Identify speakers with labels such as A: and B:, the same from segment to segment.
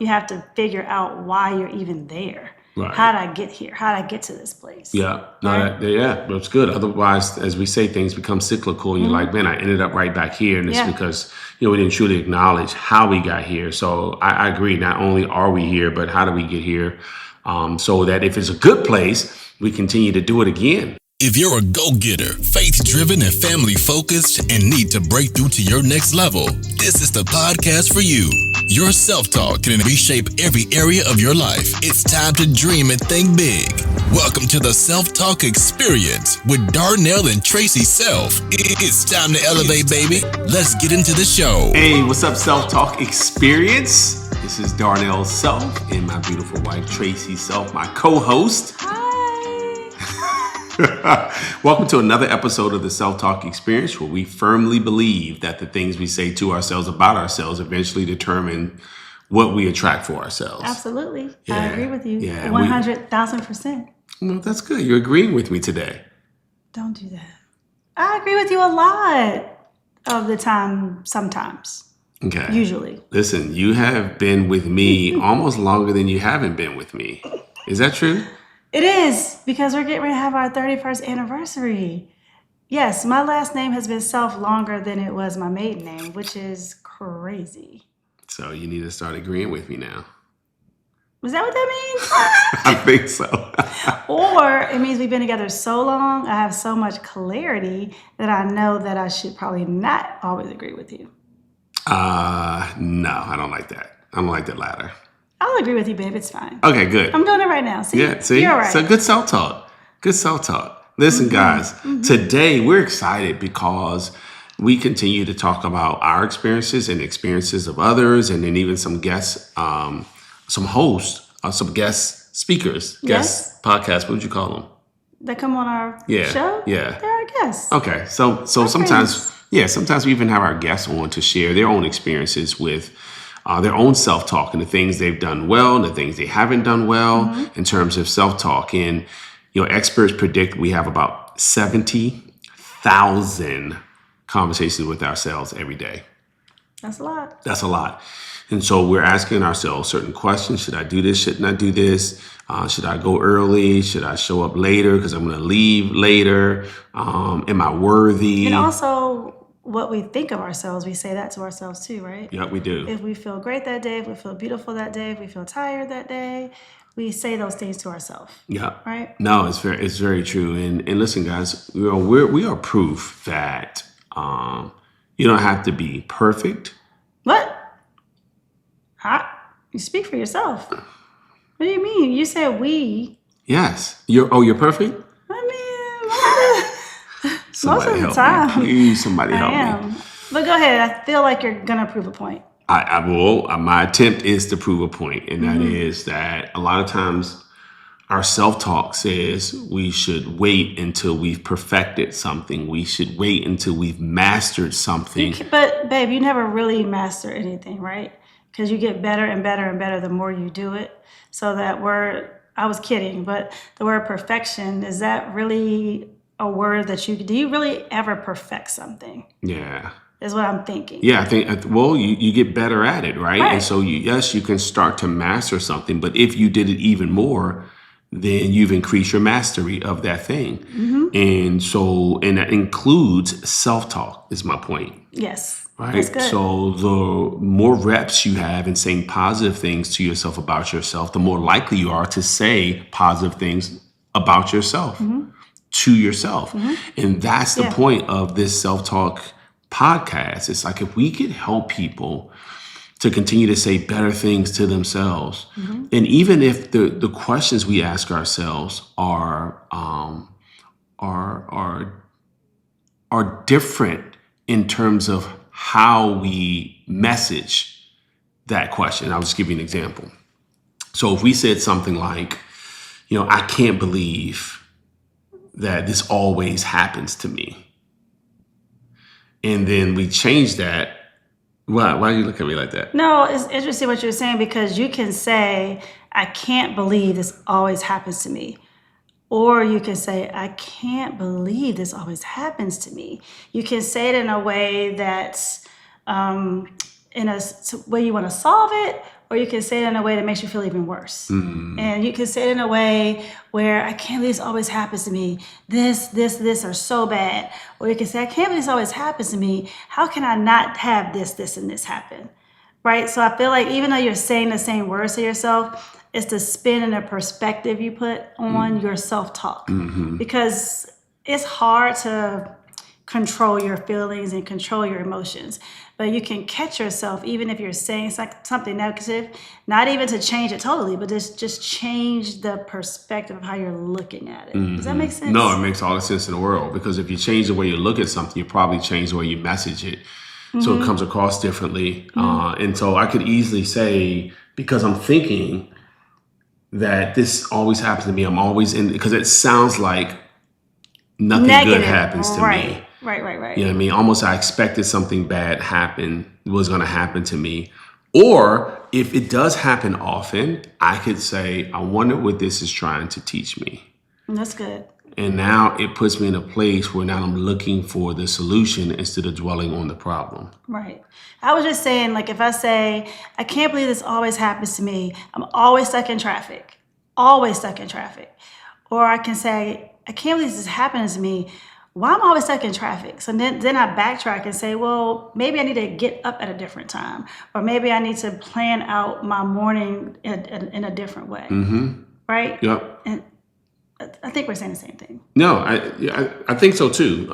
A: you have to figure out why you're even there.
B: Right.
A: How did I get here? How did I get to this place?
B: Yeah. No,
A: Right?
B: that's good. Otherwise, as we say, things become cyclical and you're like, man, I ended up right back here. And it's because, we didn't truly acknowledge how we got here. So I agree. Not only are we here, but how do we get here? So that if it's a good place, we continue to do it again.
C: If you're a go-getter, faith-driven, and family-focused, and need to break through to your next level, this is the podcast for you. Your self-talk can reshape every area of your life. It's time to dream and think big. Welcome to the Self-Talk Experience with Darnell and Tracy Self. It's time to elevate, baby. Let's get into the show.
B: Hey, what's up, Self-Talk Experience? This is Darnell Self and my beautiful wife, Tracy Self, my co-host. Welcome to another episode of the Self-Talk Experience, where we firmly believe that the things we say to ourselves about ourselves eventually determine what we attract for ourselves.
A: Absolutely.
B: Yeah.
A: I agree with you.
B: Yeah,
A: 100,000%.
B: Well, that's good. You're agreeing with me today.
A: Don't do that. I agree with you a lot of the time, sometimes.
B: Okay.
A: Usually.
B: Listen, you have been with me almost longer than you haven't been with me. Is that true?
A: It is, because we're getting ready to have our 31st anniversary. Yes, my last name has been Self longer than it was my maiden name, which is crazy.
B: So you need to start agreeing with me now.
A: Is that what that
B: I think so.
A: means? Or it means we've been together so long, I have so much clarity that I know that I should probably not always agree with you.
B: No, I don't like that. I don't like that latter.
A: I'll agree with you, babe. It's fine.
B: Okay, good.
A: I'm doing it right now. See?
B: Yeah, see?
A: You're right.
B: So good self-talk. Good self-talk. Listen, guys, today we're excited because we continue to talk about our experiences and experiences of others, and then even some guests, some hosts, some guest speakers, guest podcasts. What would you call them?
A: That come on our show?
B: Yeah.
A: They're our guests.
B: Okay, so sometimes, sometimes we even have our guests on to share their own experiences with their own self-talk and the things they've done well and the things they haven't done well in terms of self-talk. And, experts predict we have about 70,000 conversations with ourselves every day.
A: That's a lot.
B: That's a lot. And so we're asking ourselves certain questions. Should I do this? Shouldn't I do this? Should I go early? Should I show up later because I'm going to leave later? Am I worthy?
A: And also, what we think of ourselves, we say that to ourselves too, right?
B: Yeah, we do.
A: If we feel great that day, if we feel beautiful that day, if we feel tired that day, we say those things to ourselves.
B: Yeah.
A: Right?
B: No, it's very true. And listen, guys, we are proof that you don't have to be perfect.
A: What? You speak for yourself. What do you mean? You said we.
B: Yes. You're perfect?
A: Most of the time.
B: Please, somebody help me.
A: But go ahead. I feel like you're going to prove a point.
B: I will. My attempt is to prove a point, and that is that a lot of times our self-talk says we should wait until we've perfected something. We should wait until we've mastered something.
A: But, babe, you never really master anything, right? Because you get better and better and better the more you do it. So that word, I was kidding, but the word perfection, is that really a word that do you really ever perfect something?
B: Yeah.
A: Is what I'm thinking.
B: Yeah, I think, you get better at it, right? And so, you can start to master something, but if you did it even more, then you've increased your mastery of that thing. And that includes self-talk, is my point.
A: Yes.
B: Right?
A: That's good.
B: So the more reps you have in saying positive things to yourself about yourself, the more likely you are to say positive things about yourself. To yourself. And that's the point of this self-talk podcast. It's like, if we could help people to continue to say better things to themselves, and even if the questions we ask ourselves are different in terms of how we message that question. I'll just give you an example. So if we said something like, I can't believe that this always happens to me. And then we change that. Why do you look at me like that?
A: No, it's interesting what you're saying, because you can say, I can't believe this always happens to me. Or you can say, I can't believe this always happens to me. You can say it in a way that's in a way you want to solve it, or you can say it in a way that makes you feel even worse. And you can say it in a way where I can't believe this always happens to me. This are so bad. Or you can say, I can't believe this always happens to me. How can I not have this, and this happen? Right? So I feel like even though you're saying the same words to yourself, it's the spin and the perspective you put on your self-talk. Because it's hard to control your feelings and control your emotions. But you can catch yourself even if you're saying something negative, not even to change it totally, but just change the perspective of how you're looking at it. Does that make sense?
B: No, it makes all the sense in the world, because if you change the way you look at something, you probably change the way you message it. So it comes across differently. And so I could easily say, because I'm thinking that this always happens to me, I'm always in, because it sounds like nothing good happens to me.
A: Right.
B: You know what I mean? Almost I expected something bad was going to happen to me. Or if it does happen often, I could say, I wonder what this is trying to teach me.
A: That's good.
B: And now it puts me in a place where now I'm looking for the solution instead of dwelling on the problem.
A: Right. I was just saying, like, if I say, I can't believe this always happens to me. I'm always stuck in traffic. Always stuck in traffic. Or I can say, I can't believe this is happening to me. Why am I always stuck in traffic? So then I backtrack and say, well, maybe I need to get up at a different time. Or maybe I need to plan out my morning in a different way. Right?
B: Yep.
A: And I think we're saying the same thing.
B: No, I think so too.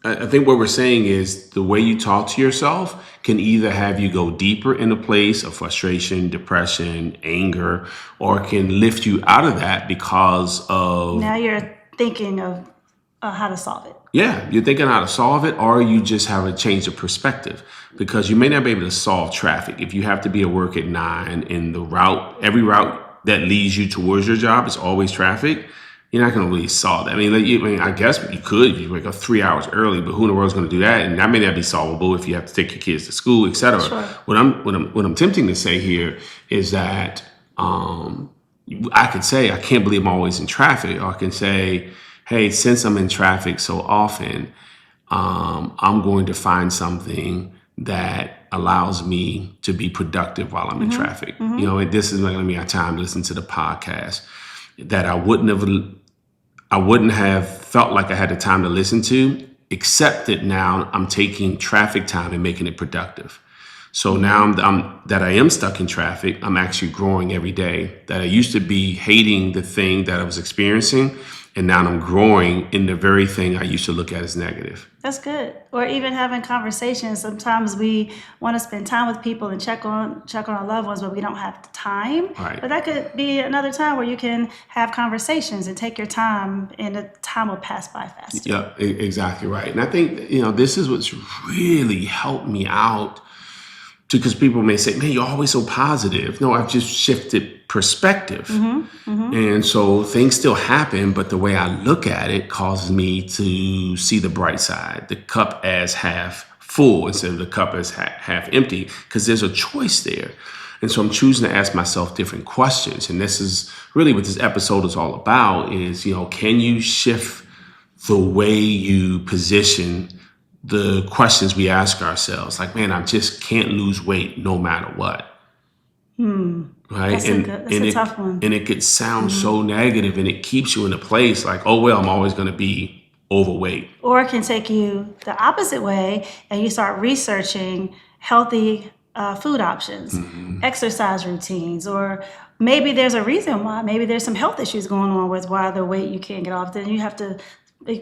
B: I think what we're saying is the way you talk to yourself can either have you go deeper in a place of frustration, depression, anger, or can lift you out of that because of...
A: Now you're thinking of how to solve it.
B: Yeah, you're thinking how to solve it, or you just have a change of perspective, because you may not be able to solve traffic. If you have to be at work at 9 and every route that leads you towards your job is always traffic, you're not going to really solve that. I mean, I guess you could if you wake up 3 hours early, but who in the world is going to do that? And that may not be solvable if you have to take your kids to school, et cetera.
A: Sure.
B: What I'm attempting to say here is that I could say, I can't believe I'm always in traffic. Or I can say, hey, since I'm in traffic so often, I'm going to find something that allows me to be productive while I'm in traffic. You know, and this is not going to be our time to listen to the podcast that I wouldn't have felt like I had the time to listen to, except that now I'm taking traffic time and making it productive. So now that I am stuck in traffic, I'm actually growing every day. That I used to be hating the thing that I was experiencing, and now I'm growing in the very thing I used to look at as negative.
A: That's good. Or even having conversations. Sometimes we want to spend time with people and check on our loved ones, but we don't have the time.
B: Right.
A: But that could be another time where you can have conversations and take your time, and the time will pass by faster.
B: Yeah, exactly right. And I think, this is what's really helped me out. Because people may say, man, you're always so positive. No, I've just shifted perspective. And so things still happen, but the way I look at it causes me to see the bright side, the cup as half full instead of the cup as half empty, because there's a choice there. And so I'm choosing to ask myself different questions. And this is really what this episode is all about is, can you shift the way you position the questions we ask ourselves, like, man, I just can't lose weight no matter what. Right?
A: That's a tough one.
B: And it could sound so negative, and it keeps you in a place like, oh, well, I'm always going to be overweight.
A: Or it can take you the opposite way, and you start researching healthy food options, exercise routines, or maybe there's a reason why. Maybe there's some health issues going on with why the weight you can't get off. Then you have to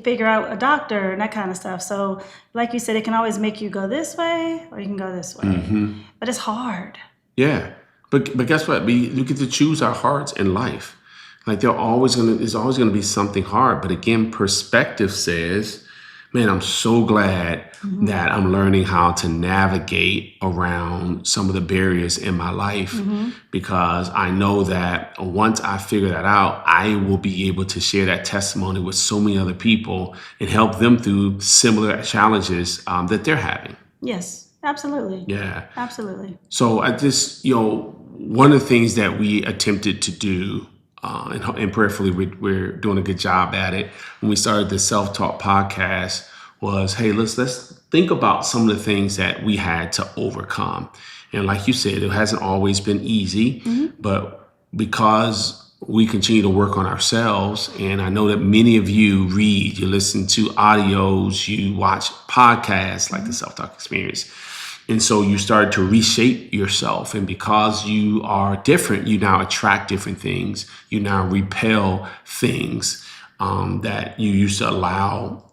A: figure out a doctor and that kind of stuff. So like you said, it can always make you go this way or you can go this way. But it's hard.
B: Yeah. But guess what? We get to choose our hearts in life. Like there's always gonna be something hard. But again, perspective says, man, I'm so glad that I'm learning how to navigate around some of the barriers in my life, because I know that once I figure that out, I will be able to share that testimony with so many other people and help them through similar challenges that they're having.
A: Yes, absolutely.
B: Yeah.
A: Absolutely.
B: So I just, one of the things that we attempted to do, and prayerfully we're doing a good job at it, when we started the Self-Taught podcast, was, hey, let's think about some of the things that we had to overcome. And like you said, it hasn't always been easy, but because we continue to work on ourselves, and I know that many of you read, you listen to audios, you watch podcasts like the Self-Talk Experience. And so you start to reshape yourself. And because you are different, you now attract different things. You now repel things that you used to allow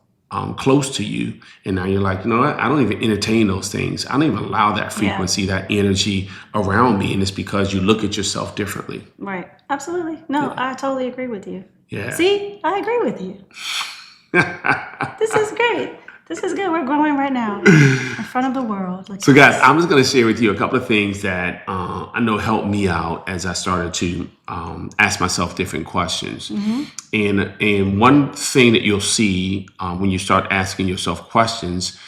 B: close to you. And now you're like, you know what? I don't even entertain those things. I don't even allow that frequency, that energy around me. And it's because you look at yourself differently.
A: Right. Absolutely. No, I totally agree with you.
B: Yeah.
A: See, I agree with you. This is great. This is good. We're growing right now in front of the world.
B: So guys, I'm just going to share with you a couple of things that I know helped me out as I started to ask myself different questions. And one thing that you'll see when you start asking yourself questions,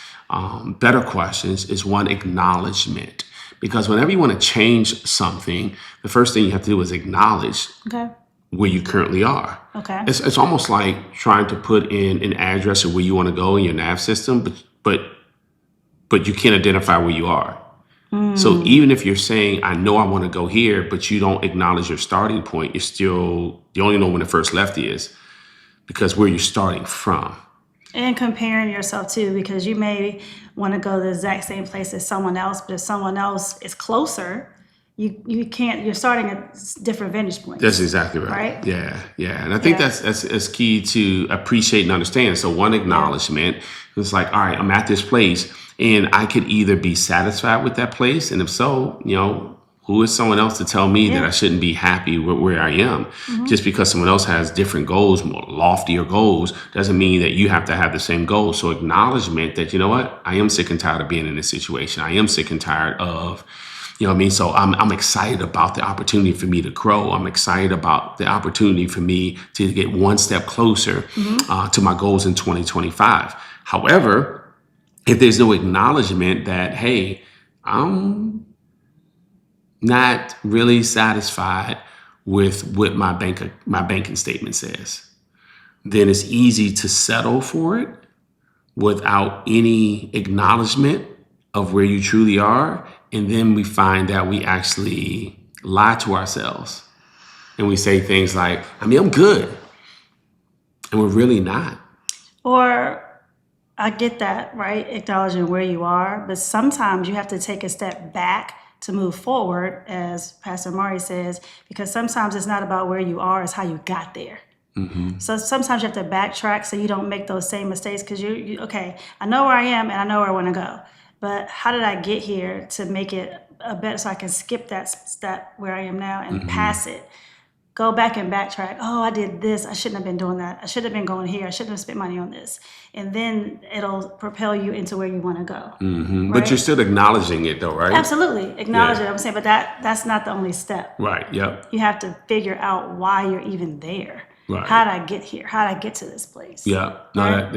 B: better questions, is one, acknowledgement. Because whenever you want to change something, the first thing you have to do is acknowledge where you currently are.
A: Okay.
B: It's almost like trying to put in an address of where you want to go in your nav system, but you can't identify where you are. So even if you're saying, I know I want to go here, but you don't acknowledge your starting point, you only know when the first left is, because where you're starting from.
A: And comparing yourself too, because you may want to go to the exact same place as someone else, but if someone else is closer, you can't, you're starting at different vantage points.
B: That's exactly right. Yeah. And I think that's key to appreciate and understand. So one, acknowledgement. It's like, all right, I'm at this place and I could either be satisfied with that place. And if so, who is someone else to tell me that I shouldn't be happy with where I am? Just because someone else has different goals, more loftier goals, doesn't mean that you have to have the same goals. So acknowledgement that, you know what, I am sick and tired of being in this situation. I am sick and tired of, so I'm excited about the opportunity for me to grow. I'm excited about the opportunity for me to get one step closer to my goals in 2025. However, if there's no acknowledgement that, hey, I'm not really satisfied with what my banking statement says, then it's easy to settle for it without any acknowledgement of where you truly are. And then we find that we actually lie to ourselves and we say things like, I'm good. And we're really not.
A: Or I get that, right? Acknowledging where you are, but sometimes you have to take a step back to move forward, as Pastor Mari says, because sometimes it's not about where you are, it's how you got there. So sometimes you have to backtrack so you don't make those same mistakes, because okay, I know where I am and I know where I want to go. But how did I get here to make it a better, so I can skip that step where I am now and pass it? Go back and backtrack. Oh, I did this. I shouldn't have been doing that. I should have been going here. I shouldn't have spent money on this. And then it'll propel you into where you want to go. Right?
B: But you're still acknowledging it though, right?
A: Absolutely. Acknowledge it. I'm saying, but that's not the only step.
B: Right. Yep.
A: You have to figure out why you're even there.
B: Right.
A: How did I get here? How did I get to this place?
B: Yeah. No,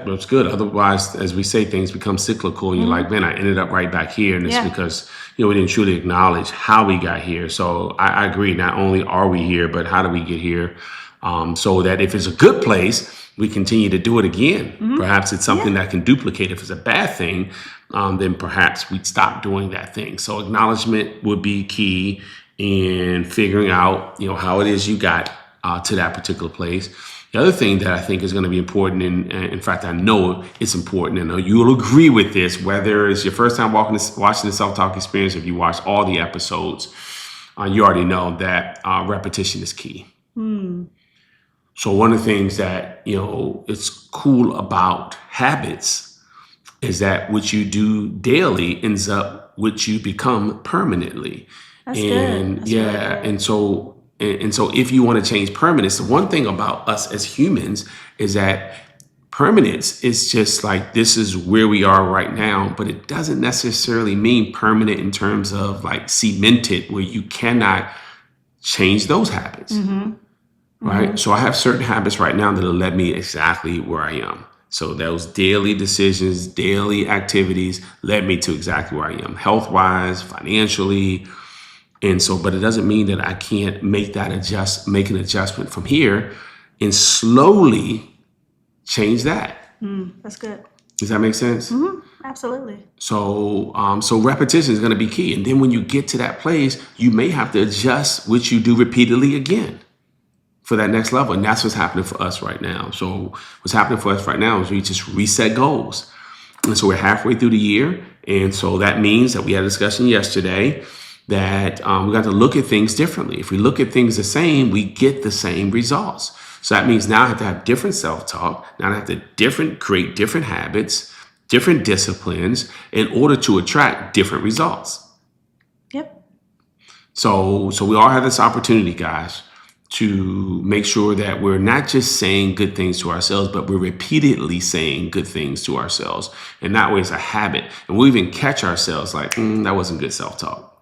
B: that's good. Otherwise, as we say, things become cyclical. And you're like, man, I ended up right back here. And it's because, we didn't truly acknowledge how we got here. So I agree. Not only are we here, but how do we get here? So that if it's a good place, we continue to do it again. Perhaps it's something that can duplicate. If it's a bad thing, then perhaps we'd stop doing that thing. So acknowledgement would be key in figuring out, how it is you got to that particular place. The other thing that I think is going to be important, and in fact, I know it's important, and you'll agree with this, whether it's your first time watching the Self-Talk Experience, if you watch all the episodes, you already know that repetition is key. So one of the things that, it's cool about habits is that what you do daily ends up what you become permanently.
A: That's good. That's really good.
B: And so if you want to change permanence, the one thing about us as humans is that permanence is just like, this is where we are right now, but it doesn't necessarily mean permanent in terms of like cemented, where you cannot change those habits, right? So I have certain habits right now that have led me exactly where I am. So those daily decisions, daily activities led me to exactly where I am, health-wise, financially. And so, but it doesn't mean that I can't make an adjustment from here and slowly change that.
A: That's good.
B: Does that make sense?
A: Absolutely.
B: So repetition is going to be key. And then when you get to that place, you may have to adjust, which you do repeatedly again for that next level. And that's what's happening for us right now. So what's happening for us right now is we just reset goals. And so we're halfway through the year. And so that means that we had a discussion yesterday that we got to look at things differently. If we look at things the same, we get the same results. So that means now I have to have different self-talk. Now I have to create different habits, different disciplines in order to attract different results.
A: Yep.
B: So we all have this opportunity, guys, to make sure that we're not just saying good things to ourselves, but we're repeatedly saying good things to ourselves. And that way it's a habit. And we'll even catch ourselves like, that wasn't good self-talk.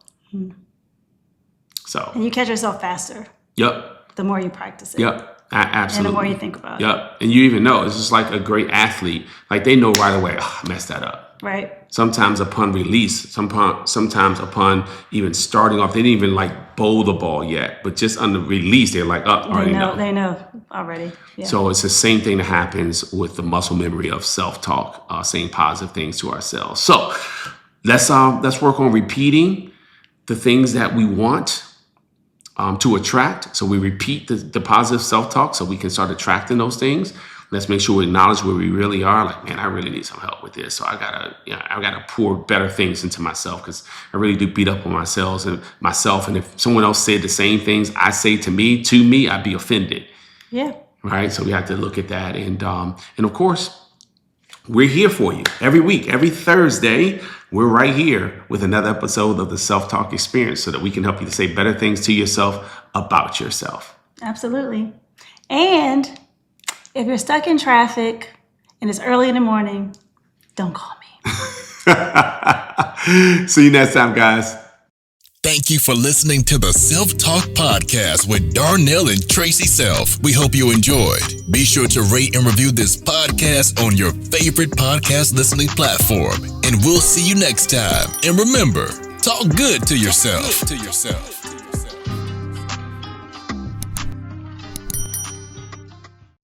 B: So.
A: And you catch yourself faster.
B: Yep.
A: The more you practice it.
B: Yep. Absolutely.
A: And the more you think about it.
B: Yep. And you even know, it's just like a great athlete. Like they know right away, I messed that up.
A: Right.
B: Sometimes upon release, sometimes upon even starting off, they didn't even like bowl the ball yet, but just on the release, they're like, already know.
A: They know already. Yeah.
B: So it's the same thing that happens with the muscle memory of self-talk, saying positive things to ourselves. So let's work on repeating the things that we want to attract. So we repeat the positive self-talk so we can start attracting those things. Let's make sure we acknowledge where we really are. Like, man, I really need some help with this. So I gotta pour better things into myself because I really do beat up on myself. And if someone else said the same things I say to me, I'd be offended.
A: Yeah.
B: Right. So we have to look at that. And of course, we're here for you every week, every Thursday. We're right here with another episode of the Self-Talk Experience so that we can help you to say better things to yourself about yourself.
A: Absolutely. And if you're stuck in traffic and it's early in the morning, don't call me.
B: See you next time, guys.
C: Thank you for listening to the Self-Talk Podcast with Darnell and Tracy Self. We hope you enjoyed. Be sure to rate and review this podcast on your favorite podcast listening platform. And we'll see you next time. And remember, talk good to yourself.